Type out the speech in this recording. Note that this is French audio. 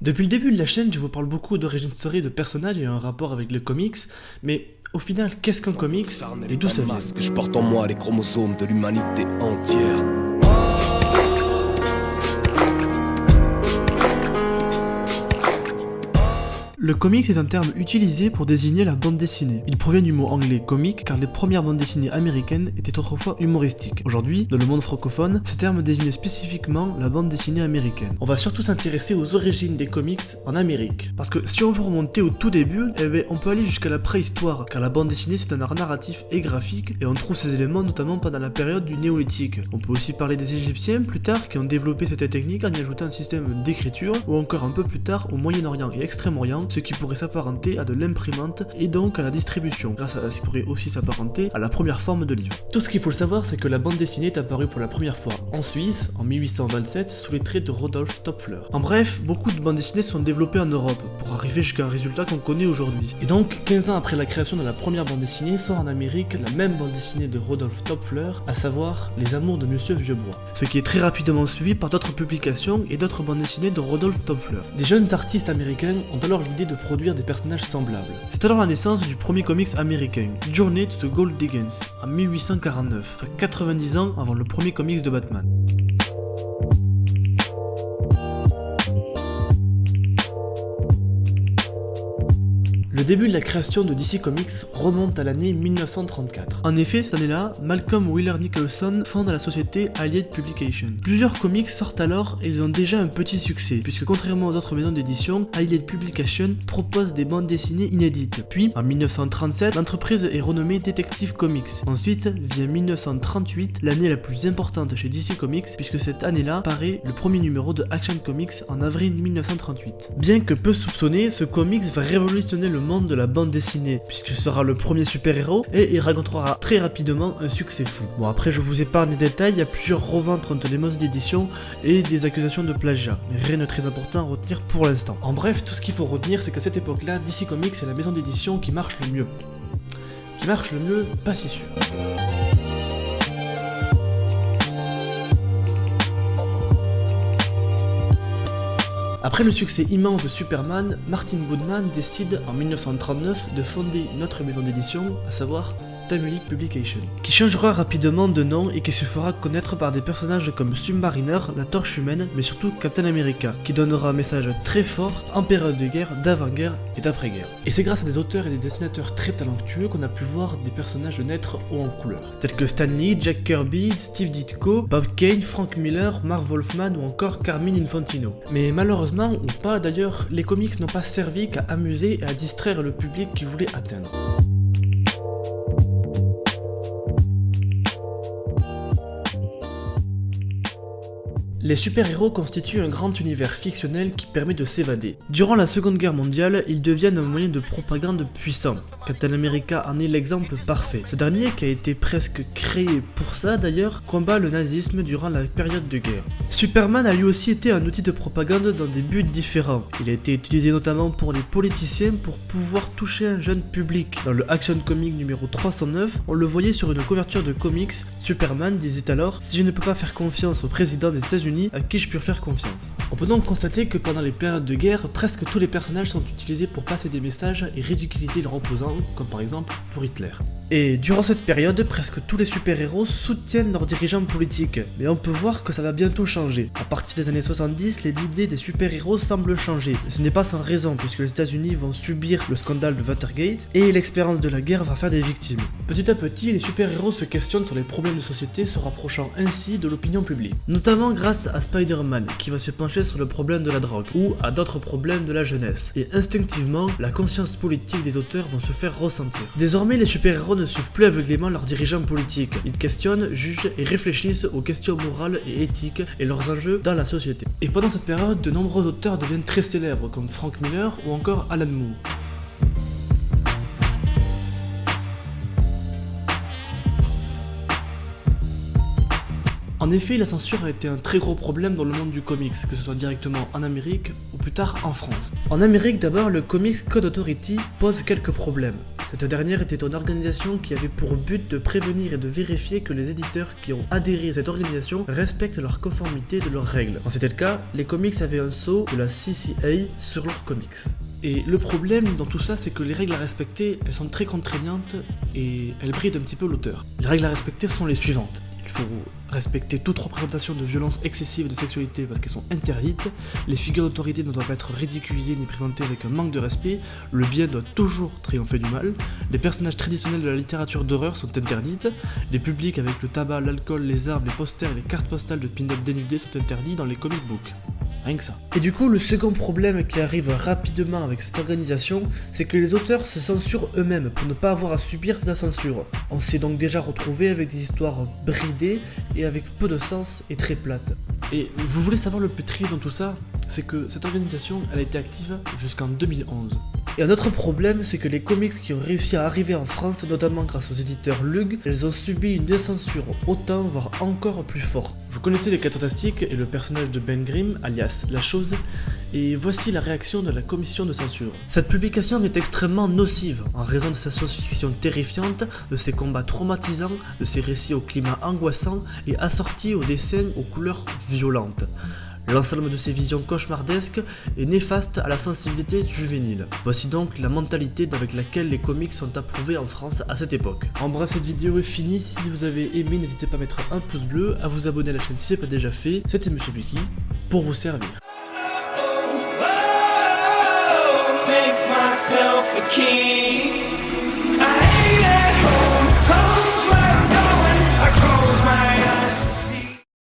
Depuis le début de la chaîne, je vous parle beaucoup d'origine story de personnages et un rapport avec le comics, mais au final, qu'est-ce qu'un comics et d'où ça vient? Que je porte en moi les chromosomes de l'humanité entière. Le comics est un terme utilisé pour désigner la bande dessinée. Il provient du mot anglais comic car les premières bandes dessinées américaines étaient autrefois humoristiques. Aujourd'hui, dans le monde francophone, ce terme désigne spécifiquement la bande dessinée américaine. On va surtout s'intéresser aux origines des comics en Amérique. Parce que si on veut remonter au tout début, on peut aller jusqu'à la préhistoire, car la bande dessinée c'est un art narratif et graphique, et on trouve ces éléments notamment pendant la période du néolithique. On peut aussi parler des Égyptiens plus tard qui ont développé cette technique en y ajoutant un système d'écriture, ou encore un peu plus tard au Moyen-Orient et Extrême-Orient, ce qui pourrait s'apparenter à de l'imprimante et donc à la distribution, grâce à ce qui pourrait aussi s'apparenter à la première forme de livre. Tout ce qu'il faut savoir, c'est que la bande dessinée est apparue pour la première fois en Suisse en 1827 sous les traits de Rodolphe Töpffer. En bref, beaucoup de bandes dessinées sont développées en Europe pour arriver jusqu'à un résultat qu'on connaît aujourd'hui. Et donc, 15 ans après la création de la première bande dessinée, sort en Amérique la même bande dessinée de Rodolphe Töpffer, à savoir Les Amours de Monsieur Vieux-Bois. Ce qui est très rapidement suivi par d'autres publications et d'autres bandes dessinées de Rodolphe Töpffer. Des jeunes artistes américains ont alors l'idée de produire des personnages semblables. C'est alors la naissance du premier comics américain, Journey to the Gold Diggings, en 1849, soit 90 ans avant le premier comics de Batman. Le début de la création de DC Comics remonte à l'année 1934. En effet, cette année-là, Malcolm Wheeler Nicholson fonde la société Allied Publication. Plusieurs comics sortent alors et ils ont déjà un petit succès, puisque contrairement aux autres maisons d'édition, Allied Publication propose des bandes dessinées inédites. Puis, en 1937, l'entreprise est renommée Detective Comics. Ensuite, vient 1938, l'année la plus importante chez DC Comics, puisque cette année-là paraît le premier numéro de Action Comics en avril 1938. Bien que peu soupçonné, ce comics va révolutionner le monde de la bande dessinée, puisque ce sera le premier super-héros et il racontera très rapidement un succès fou. Bon, après je vous épargne les détails, il y a plusieurs reventes entre les maisons d'édition et des accusations de plagiat, mais rien de très important à retenir pour l'instant. En bref, tout ce qu'il faut retenir, c'est qu'à cette époque-là, DC Comics est la maison d'édition qui marche le mieux. Qui marche le mieux, pas si sûr. Après le succès immense de Superman, Martin Goodman décide en 1939 de fonder une autre maison d'édition, à savoir Timely Publication, qui changera rapidement de nom et qui se fera connaître par des personnages comme Submariner, la Torche Humaine, mais surtout Captain America, qui donnera un message très fort en période de guerre, d'avant-guerre et d'après-guerre. Et c'est grâce à des auteurs et des dessinateurs très talentueux qu'on a pu voir des personnages naître haut en couleur, tels que Stan Lee, Jack Kirby, Steve Ditko, Bob Kane, Frank Miller, Marv Wolfman ou encore Carmine Infantino. Mais malheureusement, ou pas d'ailleurs, les comics n'ont pas servi qu'à amuser et à distraire le public qu'ils voulaient atteindre. Les super-héros constituent un grand univers fictionnel qui permet de s'évader. Durant la Seconde Guerre mondiale, ils deviennent un moyen de propagande puissant. Captain America en est l'exemple parfait. Ce dernier, qui a été presque créé pour ça d'ailleurs, combat le nazisme durant la période de guerre. Superman a lui aussi été un outil de propagande dans des buts différents. Il a été utilisé notamment pour les politiciens pour pouvoir toucher un jeune public. Dans le Action Comic numéro 309, on le voyait sur une couverture de comics. Superman disait alors « Si je ne peux pas faire confiance au président des États-Unis, à qui je peux faire confiance ?» On peut donc constater que pendant les périodes de guerre, presque tous les personnages sont utilisés pour passer des messages et ridiculiser leurs opposants, comme par exemple pour Hitler. Et durant cette période, presque tous les super-héros soutiennent leurs dirigeants politiques, mais on peut voir que ça va bientôt changer. À partir des années 70, les idées des super-héros semblent changer. Ce n'est pas sans raison, puisque les États-Unis vont subir le scandale de Watergate, et l'expérience de la guerre va faire des victimes. Petit à petit, les super-héros se questionnent sur les problèmes de société, se rapprochant ainsi de l'opinion publique. Notamment grâce à Spider-Man, qui va se pencher sur le problème de la drogue, ou à d'autres problèmes de la jeunesse. Et instinctivement, la conscience politique des auteurs vont se faire ressentir. Désormais, les super-héros ne suivent plus aveuglément leurs dirigeants politiques. Ils questionnent, jugent et réfléchissent aux questions morales et éthiques et leurs enjeux dans la société. Et pendant cette période, de nombreux auteurs deviennent très célèbres, comme Frank Miller ou encore Alan Moore. En effet, la censure a été un très gros problème dans le monde du comics, que ce soit directement en Amérique ou plus tard en France. En Amérique d'abord, le Comics Code Authority pose quelques problèmes. Cette dernière était une organisation qui avait pour but de prévenir et de vérifier que les éditeurs qui ont adhéré à cette organisation respectent leur conformité de leurs règles. Quand c'était le cas, les comics avaient un sceau de la CCA sur leurs comics. Et le problème dans tout ça, c'est que les règles à respecter, elles sont très contraignantes et elles brident un petit peu l'auteur. Les règles à respecter sont les suivantes. Il faut respecter toute représentation de violence excessive et de sexualité parce qu'elles sont interdites, les figures d'autorité ne doivent pas être ridiculisées ni présentées avec un manque de respect, le bien doit toujours triompher du mal, les personnages traditionnels de la littérature d'horreur sont interdites, les publics avec le tabac, l'alcool, les armes, les posters et les cartes postales de pin-up dénudés sont interdits dans les comic books. Rien que ça. Et du coup, le second problème qui arrive rapidement avec cette organisation, c'est que les auteurs se censurent eux-mêmes pour ne pas avoir à subir de la censure. On s'est donc déjà retrouvé avec des histoires bridées et avec peu de sens et très plates. Et vous voulez savoir le plus triste dans tout ça? C'est que cette organisation, elle a été active jusqu'en 2011. Et un autre problème, c'est que les comics qui ont réussi à arriver en France, notamment grâce aux éditeurs Lug, elles ont subi une censure autant, voire encore plus forte. Vous connaissez les 4 Fantastiques et le personnage de Ben Grimm, alias La Chose, et voici la réaction de la commission de censure. Cette publication est extrêmement nocive, en raison de sa science-fiction terrifiante, de ses combats traumatisants, de ses récits au climat angoissant et assortis aux dessins aux couleurs violentes. L'ensemble de ces visions cauchemardesques est néfaste à la sensibilité juvénile. Voici donc la mentalité avec laquelle les comics sont approuvés en France à cette époque. En bref, cette vidéo est finie. Si vous avez aimé, n'hésitez pas à mettre un pouce bleu, à vous abonner à la chaîne si ce n'est pas déjà fait. C'était Monsieur Bucky pour vous servir. Make myself a king.